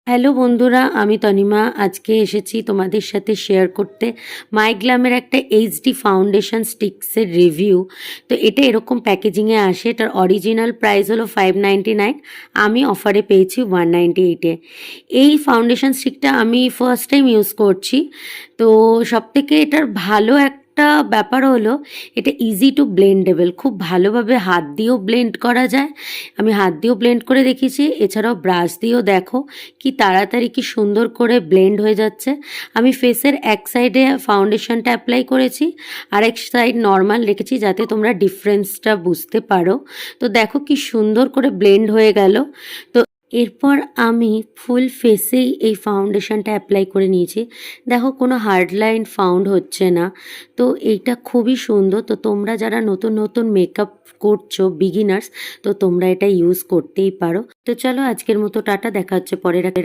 Hello বন্ধুরা, আমি তনিমা আজকে এসেছি তোমাদের সাথে শেয়ার করতে মাইগ্লামের একটা এইচডি ফাউন্ডেশন স্টিক্সের রিভিউ। তো এটা এরকম প্যাকেজিংয়ে আসে। এটার অরিজিনাল প্রাইস হলো 599, আমি অফারে পেয়েছি 198-এ। এই ফাউন্ডেশন স্টিকটা আমি ফার্স্ট টাইম ইউজ করছি। তো সবথেকে এটার ভালো একটা ব্যাপার হলো এটা ইজি টু ব্লেন্ডেবল, খুব ভালোভাবে হাত দিয়েও ব্লেন্ড করা যায়। আমি হাত দিয়েও ব্লেন্ড করে দেখেছি, এছাড়াও ব্রাশ দিয়েও দেখো কি তাড়াতাড়ি কি সুন্দর করে ব্লেন্ড হয়ে যাচ্ছে। আমি ফেসের এক সাইডে ফাউন্ডেশনটা অ্যাপ্লাই করেছি, আর এক সাইড নর্মাল রেখেছি যাতে তোমরা ডিফারেন্সটা বুঝতে পারো। তো দেখো কি সুন্দর করে ব্লেন্ড হয়ে গেল। তো এরপর আমি ফুল ফেসেই এই ফাউন্ডেশনটা অ্যাপ্লাই করে নিয়েছি। দেখো কোনো হার্ড লাইন ফাউন্ড হচ্ছে না। তো এইটা খুবই সুন্দর। তো তোমরা যারা নতুন নতুন মেকআপ করছো বিগিনার্স, তো তোমরা এটা ইউজ করতেই পারো। তো চলো আজকের মতো টাটা, দেখা হচ্ছে পরের